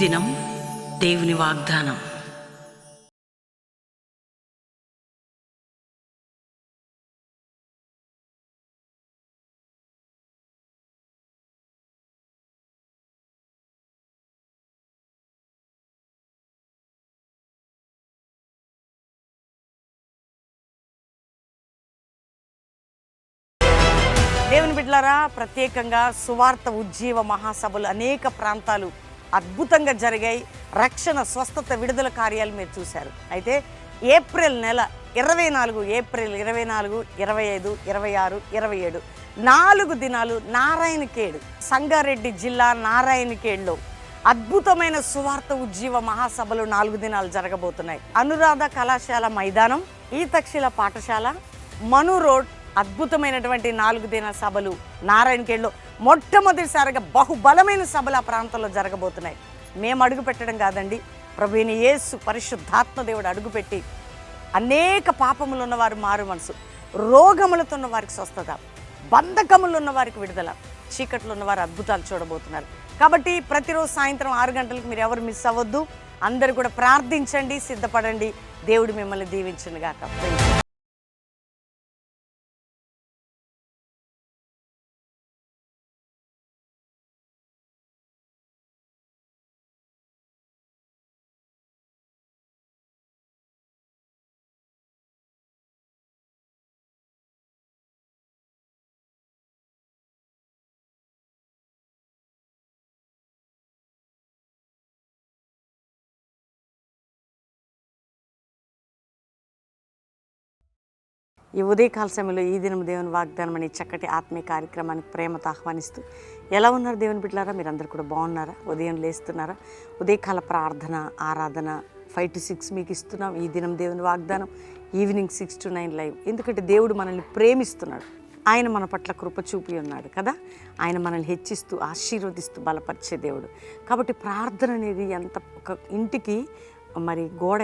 దినం దేవుని వాగ్దానం. దేవుని బిడ్డలారా, ప్రత్యేకంగా సువార్త ఉజ్జీవ మహాసభలు అనేక ప్రాంతాలు అద్భుతంగా జరిగాయి. రక్షణ, స్వస్థత, విడుదల కార్యాలు మీరు చూశారు. అయితే ఏప్రిల్ నెల 24, ఏప్రిల్ 24, 25, 26, 27 4 దినాలు నారాయణఖేడ్, సంగారెడ్డి జిల్లా నారాయణఖేడ్లో అద్భుతమైన సువార్త ఉజ్జీవ మహాసభలు 4 దినాలు జరగబోతున్నాయి. అనురాధ కళాశాల మైదానం, ఈ తక్షిల పాఠశాల, మను రోడ్, అద్భుతమైనటువంటి 4 దినాల సభలు నారాయణఖేడ్లో మొట్టమొదటిసారిగా బహుబలమైన సభలు ఆ ప్రాంతంలో జరగబోతున్నాయి. మేము అడుగు పెట్టడం కాదండి, ప్రభువైన యేసు పరిశుద్ధాత్మ దేవుడు అడుగుపెట్టి అనేక పాపములు ఉన్నవారు మారు మనసు, రోగములతో ఉన్న వారికి స్వస్థత, బంధకములు ఉన్న వారికి విడుదల, చీకట్లో ఉన్నవారు అద్భుతాలు చూడబోతున్నారు. కాబట్టి ప్రతిరోజు సాయంత్రం 6 గంటలకు మీరు ఎవరు మిస్ అవ్వద్దు. అందరూ కూడా ప్రార్థించండి, సిద్ధపడండి. దేవుడు మిమ్మల్ని దీవించును గాక. ఈ ఉదయకాల సమయంలో ఈ దినం దేవుని వాగ్దానం అనే చక్కటి ఆత్మీయ కార్యక్రమానికి ప్రేమతో ఆహ్వానిస్తూ, ఎలా ఉన్నారు దేవుని బిడ్డలారా? మీరందరూ కూడా బాగున్నారా? ఉదయం లేస్తున్నారా? ఉదయకాల ప్రార్థన, ఆరాధన 5 to 6 మీకు ఇస్తున్నాం. ఈ దినం దేవుని వాగ్దానం ఈవినింగ్ 6 to 9 లైవ్. ఎందుకంటే దేవుడు మనల్ని ప్రేమిస్తున్నాడు. ఆయన మన పట్ల కృప చూపి ఉన్నాడు కదా. ఆయన మనల్ని హెచ్చిస్తూ, ఆశీర్వదిస్తూ బలపరిచే దేవుడు. కాబట్టి ప్రార్థన అనేది ఎంత, ఒక ఇంటికి మరి గోడ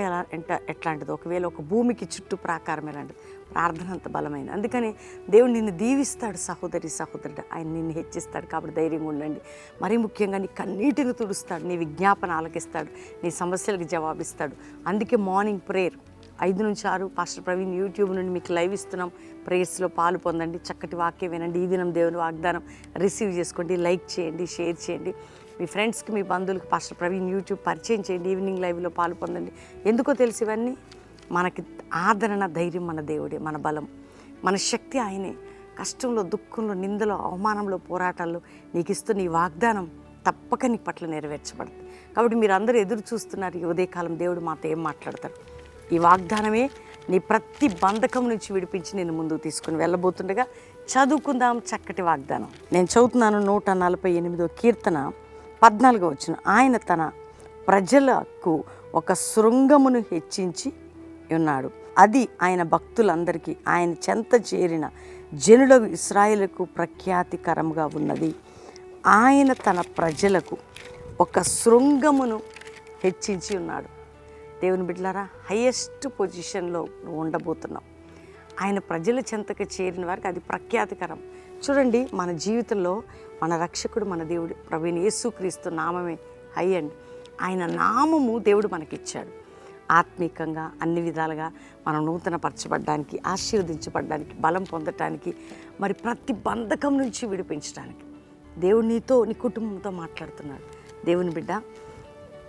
ఎట్లాంటిది, ఒకవేళ ఒక భూమికి చుట్టూ ప్రాకారం ఎలాంటిది, ప్రార్థన అంత బలమైన. అందుకని దేవుడు నిన్ను దీవిస్తాడు సహోదరి, సహోదరుడు. ఆయన నిన్ను హెచ్చిస్తాడు. కాబట్టి ధైర్యంగా ఉండండి. మరీ ముఖ్యంగా నీ కన్నీటిని తుడుస్తాడు, నీ విజ్ఞాపన ఆలకిస్తాడు, నీ సమస్యలకు జవాబిస్తాడు. అందుకే మార్నింగ్ ప్రేయర్ 5 నుంచి 6 పాస్టర్ ప్రవీణ్ యూట్యూబ్ నుండి మీకు లైవ్ ఇస్తున్నాం. ప్రేయర్స్లో పాలు పొందండి, చక్కటి వాక్యం వినండి, ఈ దినం దేవుని వాగ్దానం రిసీవ్ చేసుకోండి, లైక్ చేయండి, షేర్ చేయండి. మీ ఫ్రెండ్స్కి, మీ బంధువులకు పాస్టర్ ప్రవీణ్ యూట్యూబ్ పరిచయం చేయండి. ఈవినింగ్ లైవ్లో పాలు పొందండి. ఎందుకో తెలిసి ఇవన్నీ మనకి ఆదరణ, ధైర్యం మన దేవుడే, మన బలం, మన శక్తి ఆయనే. కష్టంలో, దుఃఖంలో, నిందలో, అవమానంలో, పోరాటాల్లో నీకు ఇస్తున్న ఈ వాగ్దానం తప్పక నీ పట్ల నెరవేర్చబడుతుంది. కాబట్టి మీరు అందరూ ఎదురు చూస్తున్నారు. ఈ ఉదయకాలం దేవుడు మాతో ఏం మాట్లాడతాడు. ఈ వాగ్దానమే నీ ప్రతి బంధకం నుంచి విడిపించి నేను ముందుకు తీసుకుని వెళ్ళబోతుండగా చదువుకుందాం చక్కటి వాగ్దానం. నేను చదువుతున్నాను 148వ కీర్తన 14వ వచనం. ఆయన తన ప్రజలకు ఒక శృంగమును హెచ్చించి ఉన్నాడు. అది ఆయన భక్తులందరికీ, ఆయన చెంత చేరిన జనులకు, ఇశ్రాయేలుకు ప్రఖ్యాతికరంగా ఉన్నది. ఆయన తన ప్రజలకు ఒక శృంగమును హెచ్చించి ఉన్నాడు. దేవుని బిడ్డలారా, హయ్యెస్ట్ పొజిషన్లో నువ్వు ఉండబోతున్నావు. ఆయన ప్రజల చెంతకు చేరిన వారికి అది ప్రఖ్యాతికరం. చూడండి, మన జీవితంలో మన రక్షకుడు, మన దేవుడు ప్రభువైన యేసుక్రీస్తు నామమే హై అండి. ఆయన నామము దేవుడు మనకిచ్చాడు. ఆత్మీకంగా అన్ని విధాలుగా మనం నూతనపరచబడ్డానికి, ఆశీర్వదించబడ్డానికి, బలం పొందటానికి, మరి ప్రతి బంధకం నుంచి విడిపించడానికి దేవుడు నీతో, నీ కుటుంబంతో మాట్లాడుతున్నాడు. దేవుని బిడ్డ,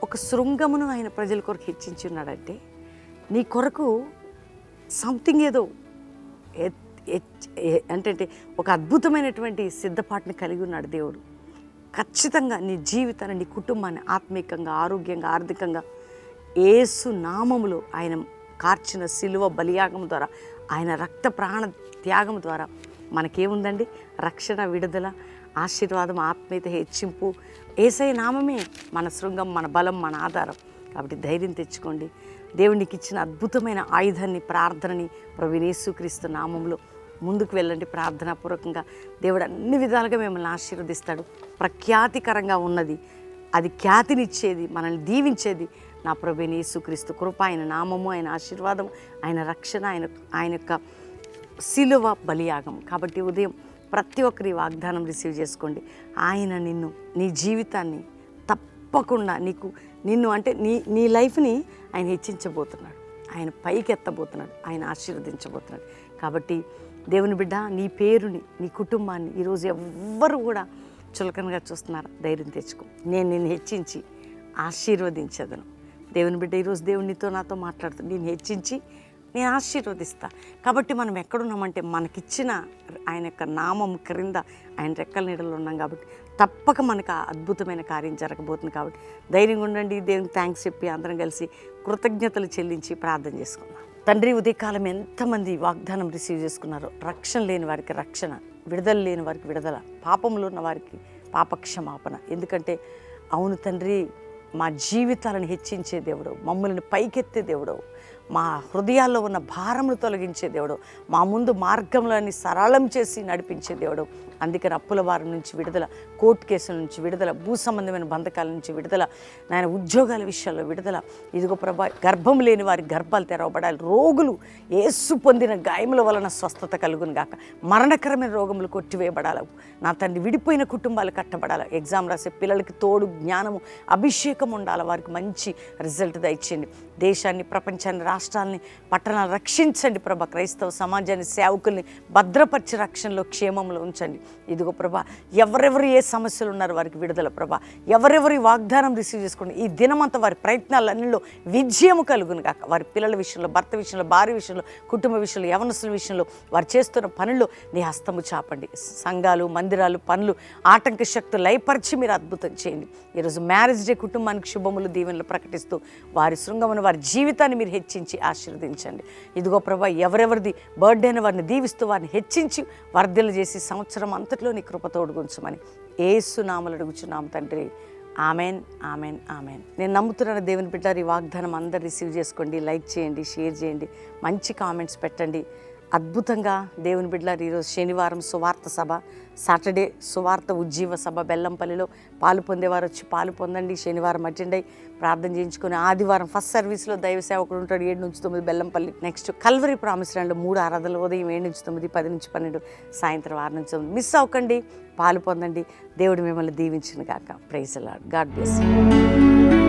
ఒక శృంగమును ఆయన ప్రజల కొరకు హెచ్చించి ఉన్నాడంటే నీ కొరకు సంథింగ్ ఏదో అంటే ఒక అద్భుతమైనటువంటి సిద్ధపాటుని కలిగి ఉన్నాడు దేవుడు. ఖచ్చితంగా నీ జీవితాన్ని, నీ కుటుంబాన్ని ఆత్మీకంగా, ఆరోగ్యంగా, ఆర్థికంగా యేసు నామములో ఆయన కార్చిన శిలువ బలియాగం ద్వారా, ఆయన రక్త ప్రాణ త్యాగం ద్వారా మనకేముందండి? రక్షణ, విడుదల, ఆశీర్వాదం, ఆత్మీయత, హెచ్చింపు. యేసయ్య నామమే మన శృంగం, మన బలం, మన ఆధారం. కాబట్టి ధైర్యం తెచ్చుకోండి. దేవునికి ఇచ్చిన అద్భుతమైన ఆయుధాన్ని, ప్రార్థనని ప్రభువైన యేసుక్రీస్తు నామంలో ముందుకు వెళ్ళండి. ప్రార్థనాపూర్వకంగా దేవుడు అన్ని విధాలుగా మిమ్మల్ని ఆశీర్వదిస్తాడు. ప్రఖ్యాతికరంగా ఉన్నది, అది ఖ్యాతినిచ్చేది, మనల్ని దీవించేది నా ప్రభువైన యేసుక్రీస్తు కృప, ఆయన నామము, ఆయన ఆశీర్వాదం, ఆయన రక్షణ, ఆయన యొక్క శిలువ బలియాగం. కాబట్టి ఉదయం ప్రతి ఒక్కరి వాగ్దానం రిసీవ్ చేసుకోండి. ఆయన నిన్ను, నీ జీవితాన్ని తప్పకుండా నిన్ను అంటే నీ లైఫ్ని ఆయన హెచ్చించబోతున్నాడు, ఆయన పైకి ఎత్తబోతున్నాడు, ఆయన ఆశీర్వదించబోతున్నాడు. కాబట్టి దేవుని బిడ్డ, నీ పేరుని, నీ కుటుంబాన్ని ఈరోజు ఎవ్వరు కూడా చులకనగా చూస్తున్నారా? ధైర్యం తెచ్చుకో. నేను నిన్ను హెచ్చించి ఆశీర్వదించేదను. దేవుని బిడ్డ, ఈరోజు దేవుడు నీతో నాతో మాట్లాడుతుంది. నేను హెచ్చించి నేను ఆశీర్వదిస్తా. కాబట్టి మనం ఎక్కడున్నామంటే మనకిచ్చిన ఆయన యొక్క నామం క్రింద ఆయన రెక్కల నీడలో ఉన్నాం. కాబట్టి తప్పక మనకు ఆ అద్భుతమైన కార్యం జరగబోతుంది. కాబట్టి ధైర్యంగా ఉండండి. దేవునికి థ్యాంక్స్ చెప్పి అందరం కలిసి కృతజ్ఞతలు చెల్లించి ప్రార్థన చేసుకుందాం. తండ్రి, ఉదయకాలం ఎంతమంది వాగ్దానం రిసీవ్ చేసుకున్నారో, రక్షణ లేని వారికి రక్షణ, విడుదల లేని వారికి విడుదల, పాపంలో ఉన్న వారికి పాపక్షమాపణ. ఎందుకంటే అవును తండ్రి, మా జీవితాలను హెచ్చించే దేవుడు, మమ్మల్ని పైకెత్తే దేవుడు, మా హృదయాల్లో ఉన్న భారములు తొలగించే దేవుడు, మా ముందు మార్గంలోని సరళం చేసి నడిపించే దేవుడు. అందుకని అప్పుల వారి నుంచి విడుదల, కోర్టు కేసుల నుంచి విడుదల, భూ సంబంధమైన బంధకాల నుంచి విడుదల, నాయన ఉద్యోగాల విషయాల్లో విడుదల. ఇదిగో ప్రభా, గర్భం లేని వారి గర్భాలు తెరవబడాలి, రోగులు యేసు పొందిన గాయముల వలన స్వస్థత కలుగును గాక, మరణకరమైన రోగములు కొట్టివేయబడాలి నా తండ్రి, విడిపోయిన కుటుంబాలు కట్టబడాలి, ఎగ్జామ్ రాసే పిల్లలకి తోడు జ్ఞానము అభిషేకం ఉండాలి, వారికి మంచి రిజల్ట్ దయచేయండి. దేశాన్ని, ప్రపంచాన్ని, రాష్ట్రాలని, పట్టణాలు రక్షించండి ప్రభా. క్రైస్తవ సమాజాన్ని, సేవకుల్ని భద్రపరిచి రక్షణలో, క్షేమంలో ఉంచండి. ఇదిగో ప్రభా, ఎవరెవరు ఏ సమస్యలు ఉన్నారో వారికి విడుదల ప్రభా. ఎవరెవరి వాగ్దానం రిసీవ్ చేసుకోండి, ఈ దినమంతా వారి ప్రయత్నాలన్నిలో విజయము కలుగును గాక. వారి పిల్లల విషయంలో, భర్త విషయంలో, భార్య విషయంలో, కుటుంబ విషయంలో, యవనస్తుల విషయంలో, వారు చేస్తున్న పనుల్లో నీ హస్తము చాపండి. సంఘాలు, మందిరాలు, పనులు, ఆటంక శక్తులు లయపరిచి మీరు అద్భుతం చేయండి. ఈరోజు మ్యారేజ్ డే కుటుంబానికి శుభములు, దీవెనలు ప్రకటిస్తూ వారి శృంగమును, వారి జీవితాన్ని మీరు హెచ్చించి ఆశీర్వదించండి. ఇదిగో ప్రభా, ఎవరెవరిది బర్త్డే అని వారిని దీవిస్తూ వారిని హెచ్చించి వర్ధలు చేసి సంవత్సరం అంతట్లో నీ కృప తోడుగుంచమని యేసు నామములో అడుగుచున్నాము తండ్రి. Amen, amen, amen. నేను నమ్ముతున్నాను దేవుని బిడ్డ, ఈ వాగ్దానం అందరు రిసీవ్ చేసుకోండి, లైక్ చేయండి, షేర్ చేయండి, మంచి కామెంట్స్ పెట్టండి. అద్భుతంగా దేవుని బిడ్డలారు, ఈరోజు శనివారం సువార్త సభ, సాటర్డే సువార్త ఉజ్జీవ సభ బెల్లంపల్లిలో పాలు పొందేవారు వచ్చి పాలు పొందండి. శనివారం అటెండ్ అయ్యి ప్రార్థన చేయించుకొని, ఆదివారం ఫస్ట్ సర్వీస్లో దైవ సేవకుడు ఉంటాడు 7 నుంచి 9 బెల్లంపల్లి. నెక్స్ట్ కల్వరి ప్రామిస్ ల్యాండ్లో 3 ఆరాధనలు, ఉదయం 7 నుంచి 9, 10 నుంచి 12, సాయంత్రం 6 నుంచి 9. మిస్ అవ్వకండి, పాలు పొందండి. దేవుడు మిమ్మల్ని దీవించును గాక. Praise the Lord. God bless you.